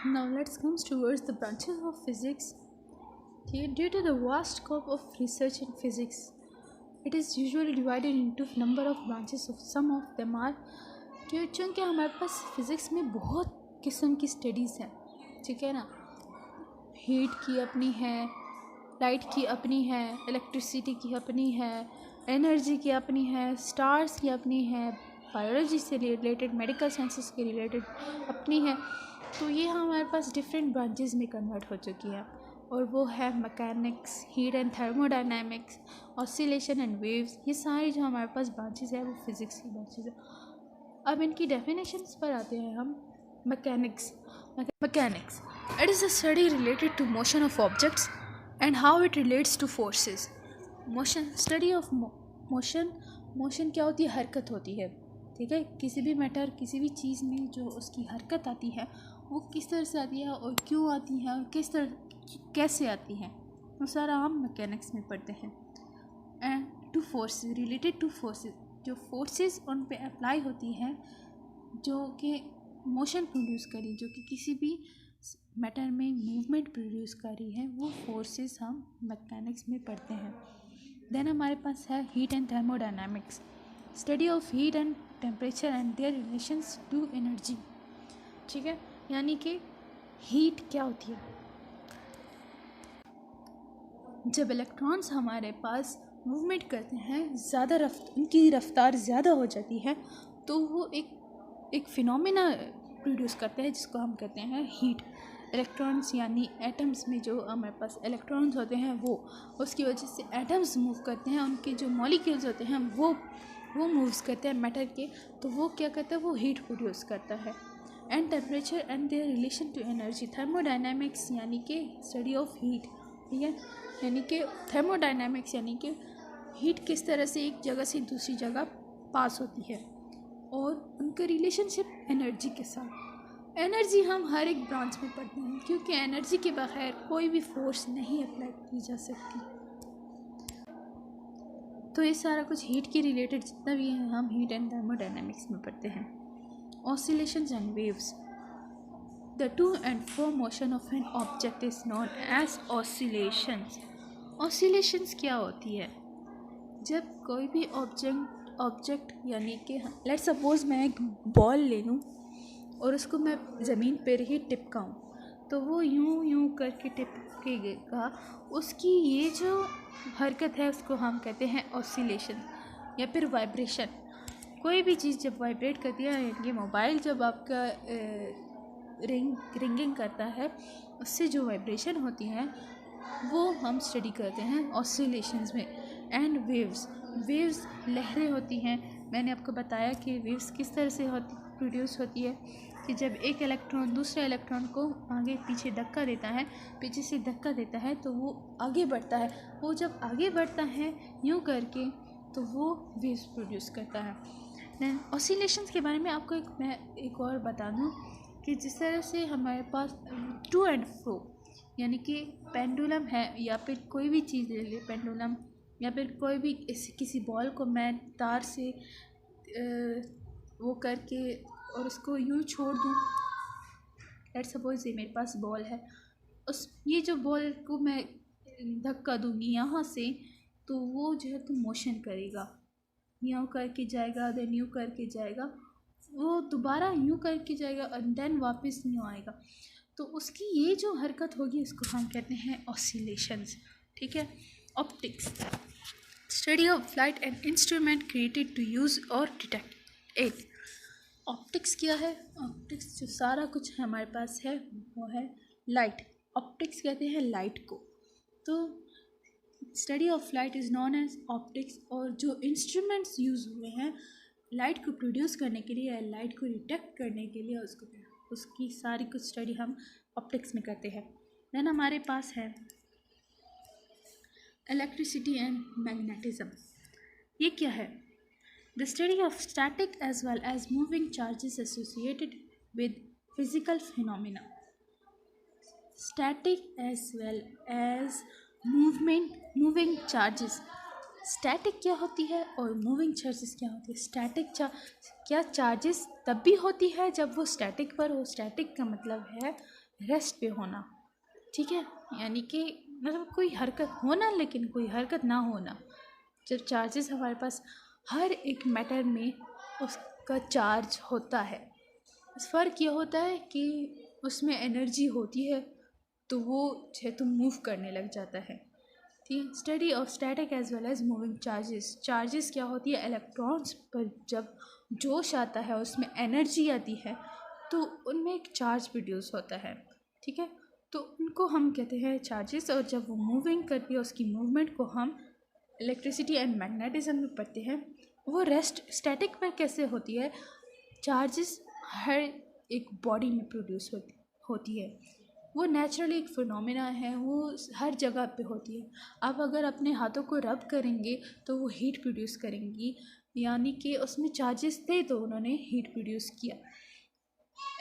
Now let's come towards the branches of physics. Due to the vast scope of research in physics, it is usually divided into number of branches. Of some of them are क्योंकि हमारे पास physics में बहुत किस्म की studies हैं, ठीक है ना। हीट की अपनी है, लाइट की अपनी है, इलेक्ट्रिसिटी की अपनी है, एनर्जी की अपनी है, स्टार्स की अपनी है, बायोलॉजी से रिलेटेड, मेडिकल साइंसेस के रिलेटेड अपनी है। तो ये हमारे पास डिफरेंट ब्रांचेस में कन्वर्ट हो चुकी है, और वो है mechanics, heat and thermodynamics, oscillation and waves. ये सारी जो हमारे पास ब्रांचेस है वो फिज़िक्स की ब्रांचेस है। अब इनकी डेफिनेशंस पर आते हैं हम। Mechanics it is a study related to motion of objects and how it relates to forces. Motion, study of motion क्या होती है? हरकत होती है, ठीक है। किसी भी मैटर, किसी भी चीज़ में जो उसकी हरकत आती है वो किस तरह से आती है और क्यों आती है और किस तरह कैसे आती है, वो सारा हम मैकेनिक्स में पढ़ते हैं। And two forces, related two forces, जो फोर्सेस उन पे अप्लाई होती हैं जो कि मोशन प्रोड्यूस करी, जो कि किसी भी मैटर में मूवमेंट प्रोड्यूस करी है, वो फोर्सेस हम मैकेनिक्स में पढ़ते हैं। देन हमारे पास है heat and thermodynamics, study of heat and temperature and their relations to energy, ठीक है। यानी कि हीट क्या होती है? जब इलेक्ट्रॉन्स हमारे पास मूवमेंट करते हैं, उनकी रफ्तार ज़्यादा हो जाती है, तो वो एक फिनोमेना प्रोड्यूस करते हैं जिसको हम कहते हैं हीट। इलेक्ट्रॉन्स यानी एटम्स में जो हमारे पास इलेक्ट्रॉन्स होते हैं वो उसकी वजह से एटम्स मूव करते हैं, उनके जो मॉलिक्यूल्स होते हैं वो मूव्स करते हैं मैटर के, तो वो क्या करता है? वो हीट प्रोड्यूस करता है। And temperature and their relation to energy, thermodynamics यानी कि स्टडी ऑफ हीट, ठीक है। यानी कि थर्मोडायनामिक्स यानी कि हीट किस तरह से एक जगह से दूसरी जगह पास होती है, और उनका रिलेशनशिप एनर्जी के साथ। एनर्जी हम हर एक ब्रांच में पढ़ते हैं, क्योंकि एनर्जी के बगैर कोई भी फोर्स नहीं अप्लाई की जा सकती। तो ये सारा कुछ हीट के रिलेटेड जितना भी है हम हीट एंड थर्मोडायनामिक्स में पढ़ते हैं। Oscillations and waves, the to and fro motion of an object is known as oscillations. Oscillations क्या होती है? जब कोई भी ऑब्जेक्ट यानी कि लेट्स सपोज मैं एक बॉल ले लूँ और उसको मैं ज़मीन पर ही टिपकाऊँ, तो वो यूं करके टिपकेगा। उसकी ये जो हरकत है उसको हम कहते हैं ऑसिलेशन या फिर वाइब्रेशन। कोई भी चीज़ जब वाइब्रेट करती है, यानी मोबाइल जब आपका रिंगिंग करता है, उससे जो वाइब्रेशन होती है वो हम स्टडी करते हैं ऑसिलेशंस में। एंड वेव्स लहरें होती हैं। मैंने आपको बताया कि वेव्स किस तरह से प्रोड्यूस होती है कि जब एक इलेक्ट्रॉन दूसरे इलेक्ट्रॉन को आगे पीछे धक्का देता है, पीछे से धक्का देता है, तो वो आगे बढ़ता है। वो जब आगे बढ़ता है यूँ करके, तो वो वेव्स प्रोड्यूस करता है। दैन ऑसिलेशंस के बारे में आपको मैं एक और बता दूँ कि जिस तरह से हमारे पास टू एंड फ्रो यानी कि पेंडुलम है, या फिर कोई भी चीज़ ले ले पेंडुलम, या फिर कोई भी किसी बॉल को मैं तार से वो करके और उसको यूँ छोड़ दूँ। लेट्स सपोज ये मेरे पास बॉल है, ये जो बॉल को मैं धक्का दूँगी यहाँ से, तो वो जो है तो मोशन करेगा, यूँ करके जाएगा, देन यूँ करके जाएगा, वो दोबारा यूँ करके जाएगा और देन वापस यूँ आएगा। तो उसकी ये जो हरकत होगी उसको हम कहते हैं ऑसिलेशंस, ठीक है। Optics, study of light and instrument created to use और डिटेक्ट इट। ऑप्टिक्स क्या है? ऑप्टिक्स जो सारा कुछ हमारे पास है वो है लाइट। ऑप्टिक्स कहते हैं लाइट को। तो study of light is known as optics. और जो इंस्ट्रूमेंट्स यूज़ हुए हैं लाइट को प्रोड्यूस करने के लिए, लाइट को डिटेक्ट करने के लिए, उसकी सारी कुछ स्टडी हम ऑप्टिक्स में करते हैं। देन हमारे पास है इलेक्ट्रिसिटी एंड मैग्नेटिज्म। ये क्या है? The study of static as well as moving charges associated with physical phenomena. Static as well as moving charges, static क्या होती है और मूविंग चार्जेस क्या होती है। स्टैटिक क्या चार्जेस तब भी होती है जब वो स्टैटिक पर हो। स्टैटिक का मतलब है रेस्ट पे होना, ठीक है, यानी कि मतलब कोई हरकत होना लेकिन कोई हरकत ना होना। जब चार्जेस हमारे पास हर एक मैटर में उसका चार्ज होता है, बस फ़र्क ये होता है कि उसमें एनर्जी होती है तो वो है तो मूव करने लग जाता है। ठीक, study of static as well as moving charges. Charges क्या होती है, इलेक्ट्रॉन्स पर जब जोश आता है उसमें एनर्जी आती है तो उनमें एक चार्ज प्रोड्यूस होता है, ठीक है, तो उनको हम कहते हैं चार्जेस। और जब वो मूविंग करती है उसकी मूवमेंट को हम इलेक्ट्रिसिटी एंड मैग्नेटिज्म में पढ़ते हैं। वो रेस्ट स्टैटिक पर कैसे होती है, चार्जेस हर एक बॉडी में प्रोड्यूस होती है। वो नेचुरली एक फिनोमेना है, वो हर जगह पे होती है। आप अगर अपने हाथों को रब करेंगे तो वो हीट प्रोड्यूस करेंगी, यानी कि उसमें चार्जेस थे तो उन्होंने हीट प्रोड्यूस किया।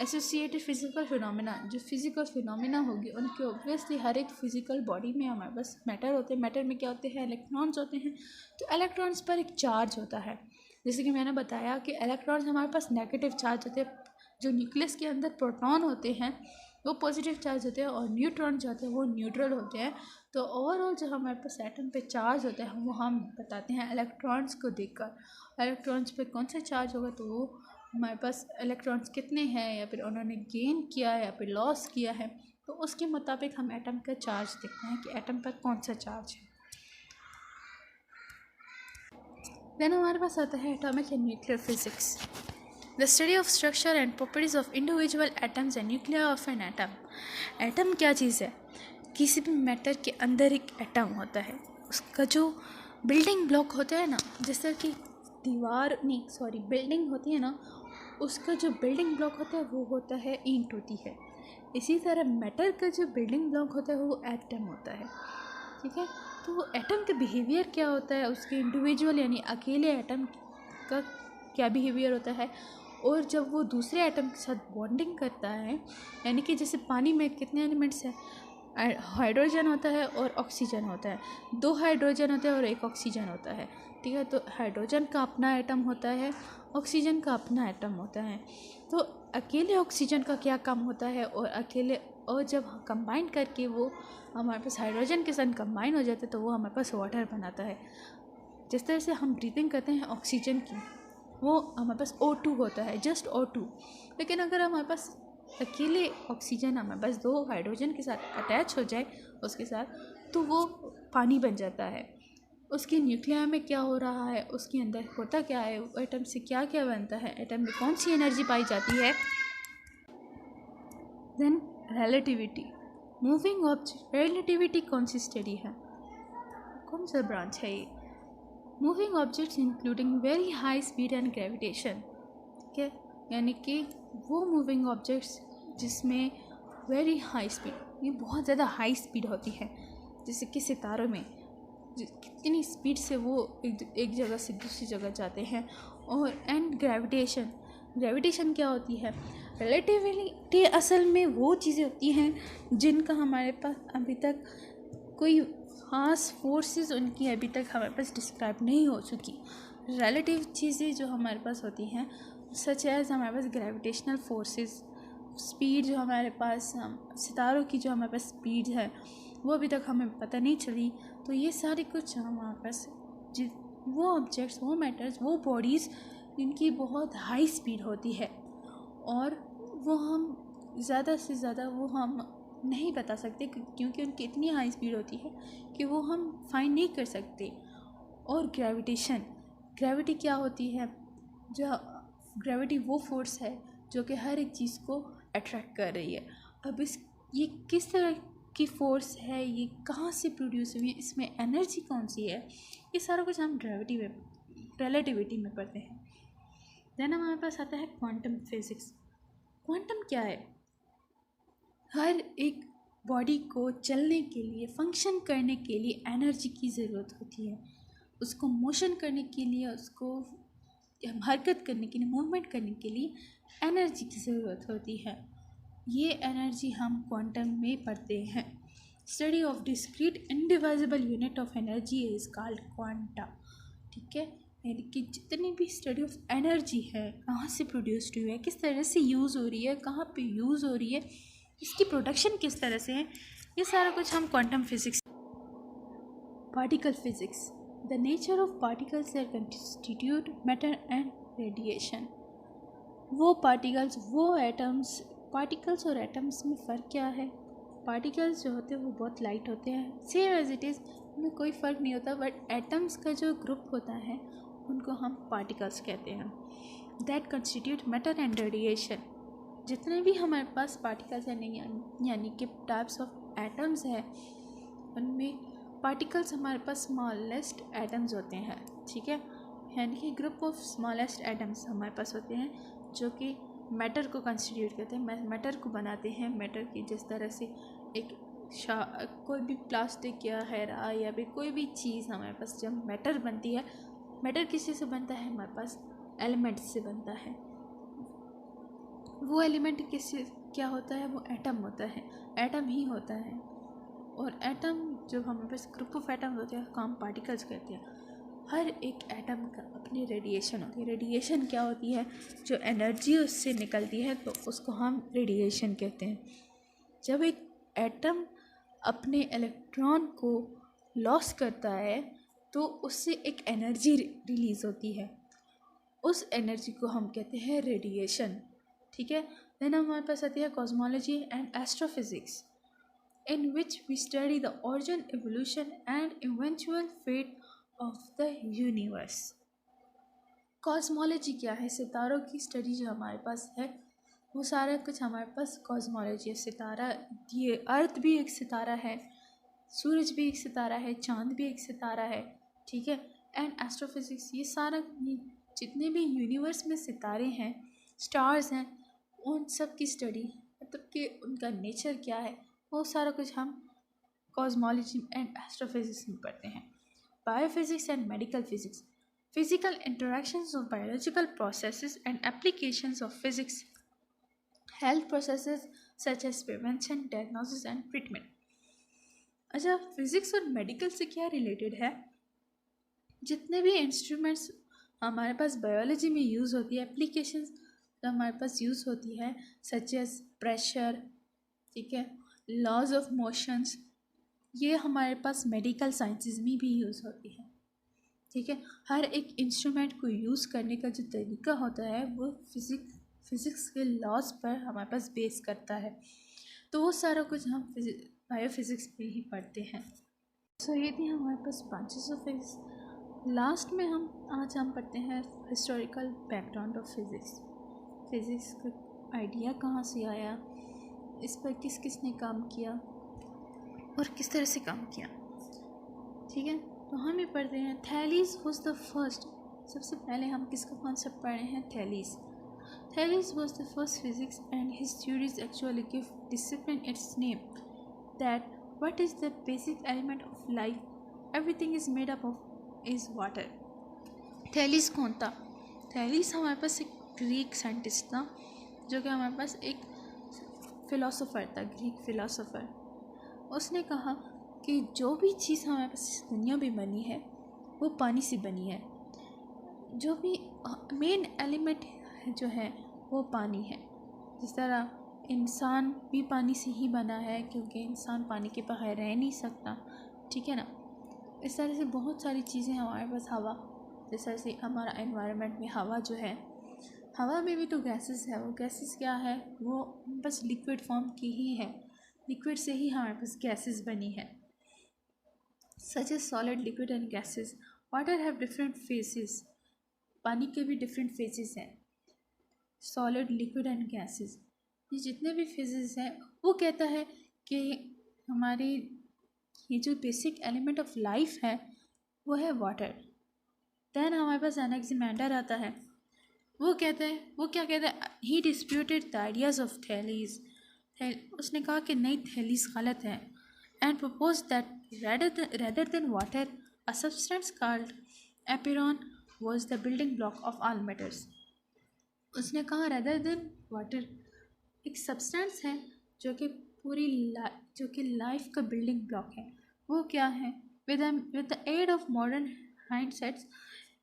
एसोसिएटेड फिजिकल फिनोमेना, जो फिजिकल फिनोमेना होगी उनके ऑब्वियसली हर एक फिजिकल बॉडी में हमारे पास मैटर होते हैं। मैटर में क्या होते हैं, इलेक्ट्रॉन्स होते हैं, तो इलेक्ट्रॉन्स पर एक चार्ज होता है। जैसे कि मैंने बताया कि इलेक्ट्रॉन्स हमारे पास नेगेटिव चार्ज होते हैं, जो न्यूक्लियस के अंदर प्रोटॉन होते हैं वो पॉजिटिव चार्ज होते हैं और न्यूट्रॉन जो होते हैं वो न्यूट्रल होते हैं। तो ओवरऑल जो हमारे पास एटम पे चार्ज होता है वो हम बताते हैं इलेक्ट्रॉन्स को देखकर। इलेक्ट्रॉन्स पे कौन सा चार्ज होगा तो वो हमारे पास इलेक्ट्रॉन्स कितने हैं या फिर उन्होंने गेन किया है या फिर लॉस किया है, तो उसके मुताबिक हम एटम का चार्ज देखते हैं कि एटम पर कौन सा चार्ज है। देन हमारे पास आता है atomic and nuclear physics, the study of structure and properties of individual atoms and nuclear of an atom. Atom क्या चीज़ है, किसी भी मैटर के अंदर एक एटम होता है, उसका जो बिल्डिंग ब्लॉक होता है ना, जैसे कि बिल्डिंग होती है ना, उसका जो बिल्डिंग ब्लॉक होता है वो होता है ईंट होती है। इसी तरह मैटर का जो बिल्डिंग ब्लॉक होता है वो एटम होता है, ठीक है। तो एटम का बिहेवियर क्या होता है, उसके इंडिविजुअल यानी अकेले एटम का क्या बिहेवियर होता है, और जब वो दूसरे एटम के साथ बॉन्डिंग करता है, यानी कि जैसे पानी में कितने एलिमेंट्स हैं, हाइड्रोजन होता है और ऑक्सीजन होता है, 2 हाइड्रोजन होते हैं और 1 ऑक्सीजन होता है, ठीक है। तो हाइड्रोजन का अपना एटम होता है, ऑक्सीजन का अपना एटम होता है। तो अकेले ऑक्सीजन का क्या काम होता है और जब कंबाइन करके वो हमारे पास हाइड्रोजन के साथ कंबाइन हो जाता है तो वो हमारे पास वाटर बनाता है। जिस तरह से हम ब्रीथिंग करते हैं ऑक्सीजन की, वो हमारे पास O2 होता है, जस्ट O2। लेकिन अगर हमारे पास अकेले ऑक्सीजन हमारे पास 2 हाइड्रोजन के साथ अटैच हो जाए उसके साथ, तो वो पानी बन जाता है। उसके न्यूक्लियर में क्या हो रहा है, उसके अंदर होता क्या है, एटम से क्या क्या बनता है, एटम में कौन सी एनर्जी पाई जाती है। Then relativity, moving object. Relativity कौन सी स्टडी है, कौन सा ब्रांच है ये। Moving objects including very high speed and gravitation, ठीक है, यानी कि वो मूविंग ऑब्जेक्ट्स जिसमें वेरी हाई स्पीड, ये बहुत ज़्यादा हाई स्पीड होती है, जैसे कि सितारों में कितनी स्पीड से वो एक जगह से दूसरी जगह जाते हैं। और एंड ग्रेविटेशन क्या होती है, रिलेटिविटी असल में वो चीज़ें होती हैं जिनका हमारे पास अभी तक कोई ख़ास फोर्सेस उनकी अभी तक हमारे पास डिस्क्राइब नहीं हो चुकी। रिलेटिव चीज़ें जो हमारे पास होती हैं सच एज हमारे पास ग्रेविटेशनल फोर्सेस, स्पीड जो हमारे पास सितारों की जो हमारे पास स्पीड है वो अभी तक हमें पता नहीं चली। तो ये सारे कुछ हमारे पास वो ऑब्जेक्ट्स, वो मैटर्स, वो बॉडीज़ जिनकी बहुत हाई स्पीड होती है और वो हम ज़्यादा से ज़्यादा वो हम नहीं बता सकते क्योंकि उनकी इतनी हाई स्पीड होती है कि वो हम फाइंड नहीं कर सकते। और ग्रेविटी क्या होती है, जो ग्रेविटी वो फोर्स है जो कि हर एक चीज़ को अट्रैक्ट कर रही है। अब ये किस तरह की फोर्स है, ये कहाँ से प्रोड्यूस हुई है, इसमें एनर्जी कौन सी है, ये सारा कुछ हम रिलेटिविटी में पढ़ते हैं। देन हमारे पास आता है क्वांटम फिजिक्स। क्वांटम क्या है, हर एक बॉडी को चलने के लिए, फंक्शन करने के लिए एनर्जी की ज़रूरत होती है, उसको मोशन करने के लिए, उसको हरकत करने के लिए, मूवमेंट करने के लिए एनर्जी की ज़रूरत होती है। ये एनर्जी हम क्वांटम में पढ़ते हैं। Study of discrete indivisible unit of energy is called quanta. ठीक है, यानी कि जितनी भी स्टडी ऑफ एनर्जी है, कहाँ से प्रोड्यूस्ड हुई है, किस तरह से यूज़ हो रही है, कहाँ पे यूज़ हो रही है, इसकी प्रोडक्शन किस तरह से है, ये सारा कुछ हम quantum physics. Particle physics, the nature of particles are constitute matter and radiation. वो पार्टिकल्स, वो एटम्स, पार्टिकल्स और एटम्स में फ़र्क क्या है? पार्टिकल्स जो होते हैं वो बहुत लाइट होते हैं, सेम एज इट इज़, उनमें कोई फ़र्क नहीं होता, बट एटम्स का जो ग्रुप होता है उनको हम पार्टिकल्स कहते हैं। That constitute matter and radiation. जितने भी हमारे पास पार्टिकल्स हैं, यानी कि टाइप्स ऑफ एटम्स हैं, उनमें पार्टिकल्स हमारे पास स्मॉलेस्ट एटम्स होते हैं। ठीक है, यानी कि ग्रुप ऑफ स्मॉलेस्ट एटम्स हमारे पास होते हैं जो कि मैटर को कंस्टिट्यूट करते हैं, मैटर को बनाते हैं। मैटर की जिस तरह से एक कोई भी प्लास्टिक या हैरा या भी कोई भी चीज़ हमारे पास जब मैटर बनती है, मैटर किसी से बनता है? हमारे पास एलिमेंट से बनता है। वो एलिमेंट किससे क्या होता है? वो एटम होता है, एटम ही होता है। और एटम जो हमारे पास ग्रुप ऑफ एटम होते हैं, हम पार्टिकल्स कहते हैं। हर एक एटम का अपनी रेडिएशन होती है। रेडिएशन क्या होती है? जो एनर्जी उससे निकलती है, तो उसको हम रेडिएशन कहते हैं। जब एक एटम अपने इलेक्ट्रॉन को लॉस करता है तो उससे एक एनर्जी रिलीज़ होती है, उस एनर्जी को हम कहते हैं रेडिएशन। ठीक है, देन हमारे पास आती है cosmology and astrophysics, in which we study the origin, evolution and eventual fate of the universe. Cosmology क्या है? सितारों की स्टडी जो हमारे पास है, वो सारा कुछ हमारे पास कॉस्मोलॉजी है। सितारा, ये अर्थ भी एक सितारा है, सूरज भी एक सितारा है, चांद भी एक सितारा है। ठीक है, एंड एस्ट्रोफिजिक्स, ये सारा जितने भी यूनिवर्स में सितारे हैं, स्टार्स हैं, उन सब की स्टडी, मतलब कि उनका नेचर क्या है, वो सारा कुछ हम कॉस्मोलॉजी एंड एस्ट्रोफिजिक्स में पढ़ते हैं। Biophysics and medical physics, physical interactions of biological processes and applications of physics, health processes such as prevention, diagnosis and treatment. अच्छा, फिजिक्स और मेडिकल से क्या रिलेटेड है? जितने भी इंस्ट्रूमेंट्स हमारे पास बायोलॉजी में यूज़ होती है, एप्लीकेशंस जो हमारे पास यूज़ होती है, सच एज प्रेशर, ठीक है, लॉज ऑफ मोशंस, ये हमारे पास मेडिकल साइंसेज में भी यूज़ होती है। ठीक है, हर एक इंस्ट्रूमेंट को यूज़ करने का जो तरीका होता है वो फिज़िक्स के लॉज पर हमारे पास बेस करता है। तो वो सारा कुछ हम बायोफिज़िक्स में ही पढ़ते हैं। सो ये थी हमारे पास ब्रांचेस ऑफ फिजिक्स। लास्ट में आज हम पढ़ते हैं historical background of physics. Physics का आइडिया कहाँ से आया, इस पर किस किस ने काम किया और किस तरह से काम किया। ठीक है, तो हम ये पढ़ते हैं थैलीस वाज द फर्स्ट। सबसे पहले हम किसका कॉन्सेप्ट पढ़े हैं? Thales. Thales was the first physics and his theories actually give discipline its name that what is the basic element of life, everything is made up of is water. Thales कौन था? थैलीस हमारे पास एक Greek scientist था, जो कि हमारे पास एक philosopher था, ग्रीक फिलोसोफर। उसने कहा कि जो भी चीज़ हमारे पास इस दुनिया में बनी है वो पानी से बनी है। जो भी मेन एलिमेंट जो है वो पानी है। जिस तरह इंसान भी पानी से ही बना है, क्योंकि इंसान पानी के बगैर रह नहीं सकता। ठीक है ना, इस तरह से बहुत सारी चीज़ें हमारे पास, हवा, जिस तरह से हमारा एनवायरनमेंट में हवा जो है, हवा में भी तो गैसेस है। वो गैसेस क्या है? वो बस लिक्विड फॉर्म की ही है, लिक्विड से ही हमारे पास गैसेस बनी है। Such as solid, liquid and gases. Water have different phases, पानी के भी डिफरेंट फेजेस हैं, सॉलिड, लिक्विड एंड गैसेस। ये जितने भी फेजेस हैं, वो कहता है कि हमारी ये जो बेसिक एलिमेंट ऑफ लाइफ है वो है वाटर। देन हमारे पास एनेक्सिमेंडर आता है, वो कहते हैं, वो क्या कहता है? ही डिस्प्यूटेड द आइडियाज़ ऑफ थैलीस। उसने कहा कि नहीं, थैलीस गलत है, and propose that rather than water, a substance called apeiron was the building block of all matters. उसने कहा rather than water, एक सब्सटेंस है जो कि पूरी जो कि लाइफ का बिल्डिंग ब्लॉक है वो क्या है? With the aid of modern hindsights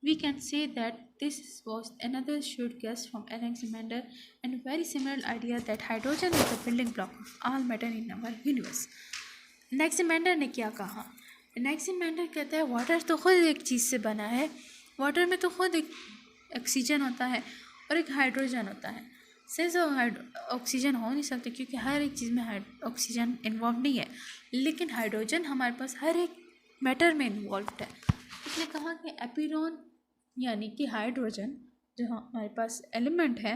we can say that this was another shrewd guess from Alexander and very similar idea that hydrogen is the building block of all matter in our universe. Alexander ने क्या कहा? Alexander कहता है water तो खुद एक चीज़ से बना है, वाटर में तो खुद एक ऑक्सीजन होता है और एक हाइड्रोजन होता है। सिर्फ ऑक्सीजन हो नहीं सकते क्योंकि हर एक चीज़ में ऑक्सीजन इन्वॉल्व नहीं है, लेकिन हाइड्रोजन हमारे पास हर एक मैटर में इन्वॉल्व है। उसने कहा कि एपिरॉन यानी कि हाइड्रोजन जो हमारे पास एलिमेंट है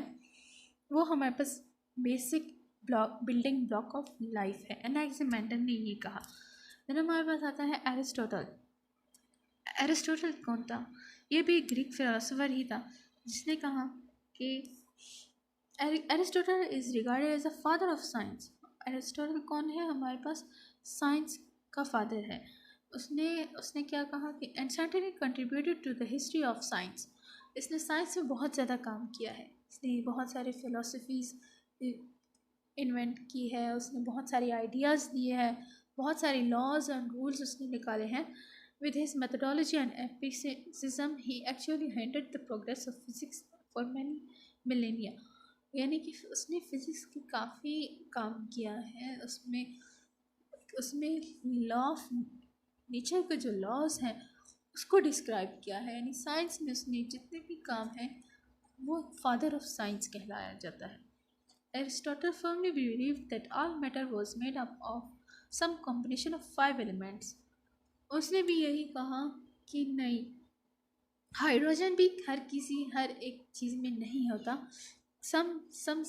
वो हमारे पास basic building block of life है। एनाक्सिमेंडर ने ये कहा। फिर हमारे पास आता है एरिस्टोटल। एरिस्टोटल कौन था? ये भी ग्रीक फिलोसोफर ही था जिसने कहा कि Aristotle is regarded as a father of science. Aristotle कौन है? हमारे पास साइंस का फादर है। उसने क्या कहा कि and certainly contributed to the history of science. इसने साइंस में बहुत ज़्यादा काम किया है, इसने बहुत सारे फिलोसफीज़ इन्वेंट की है, उसने बहुत सारे आइडियाज़ दिए हैं, बहुत सारे लॉज एंड रूल्स उसने निकाले हैं। With his methodology and empiricism he actually hindered the progress of physics for many millennia. यानी कि उसने फिज़िक्स की काफ़ी काम किया है, उसमें लॉ ऑफ नेचर के जो लॉज हैं उसको डिस्क्राइब किया है। यानी साइंस में उसने जितने भी काम हैं वो फादर ऑफ साइंस कहलाया जाता है। Aristotle firmly believed that all matter was made up of some combination of 5 elements. उसने भी यही कहा कि नहीं, हाइड्रोजन भी हर एक चीज़ में नहीं होता, सम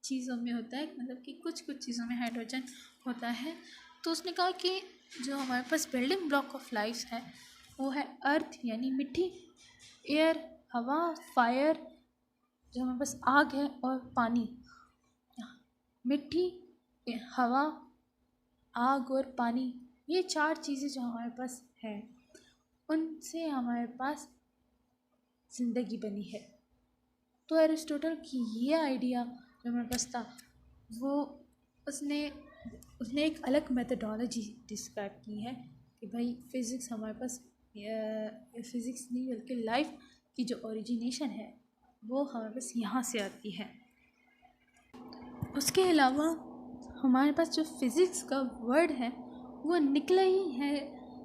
चीज़ों में होता है, मतलब कि कुछ चीज़ों में हाइड्रोजन होता है। तो उसने कहा कि जो हमारे पास बिल्डिंग ब्लॉक ऑफ लाइफ है वो है अर्थ यानी मिट्टी, एयर हवा, फायर जो हमारे पास आग है, और पानी। मिट्टी, हवा, आग और पानी, ये 4 चीज़ें जो हमारे पास है उनसे हमारे पास ज़िंदगी बनी है। तो एरिस्टोटल की ये आइडिया जो हमारे पास था वो उसने एक अलग मेथडोलॉजी डिस्क्राइब की है कि भाई फ़िज़िक्स हमारे पास फ़िज़िक्स नहीं बल्कि लाइफ की जो ओरिजिनेशन है वो हमारे पास यहाँ से आती है। उसके अलावा हमारे पास जो फ़िज़िक्स का वर्ड है वो निकला ही है,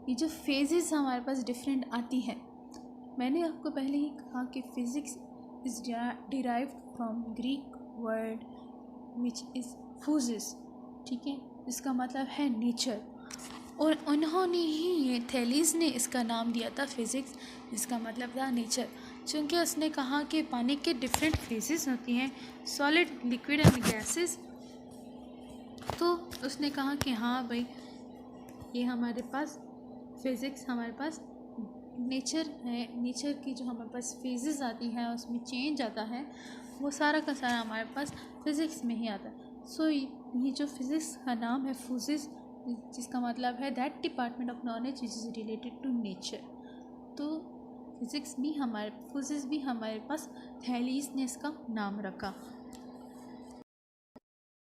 ये जो फेजेस हमारे पास डिफरेंट आती है। मैंने आपको पहले ही कहा कि physics is derived from Greek word which is physis, ठीक है, इसका मतलब है नेचर। और उन्होंने ही ये थैलीस ने इसका नाम दिया था फ़िज़िक्स, जिसका मतलब था नेचर। क्योंकि उसने कहा कि पानी के डिफरेंट फेजेस होती हैं, सॉलिड, लिक्विड एंड गैसेस। तो उसने कहा कि हाँ भाई ये हमारे पास फ़िज़िक्स हमारे पास नेचर है, नेचर की जो हमारे पास फेजेस आती हैं उसमें चेंज आता है, वो सारा का सारा हमारे पास फ़िज़िक्स में ही आता है। सो ये जो फ़िज़िक्स का नाम है फूजिस, जिसका मतलब है that department of knowledge which is related to nature. तो फ़िज़िक्स भी फूजिस भी हमारे पास थैलीस ने इसका नाम रखा।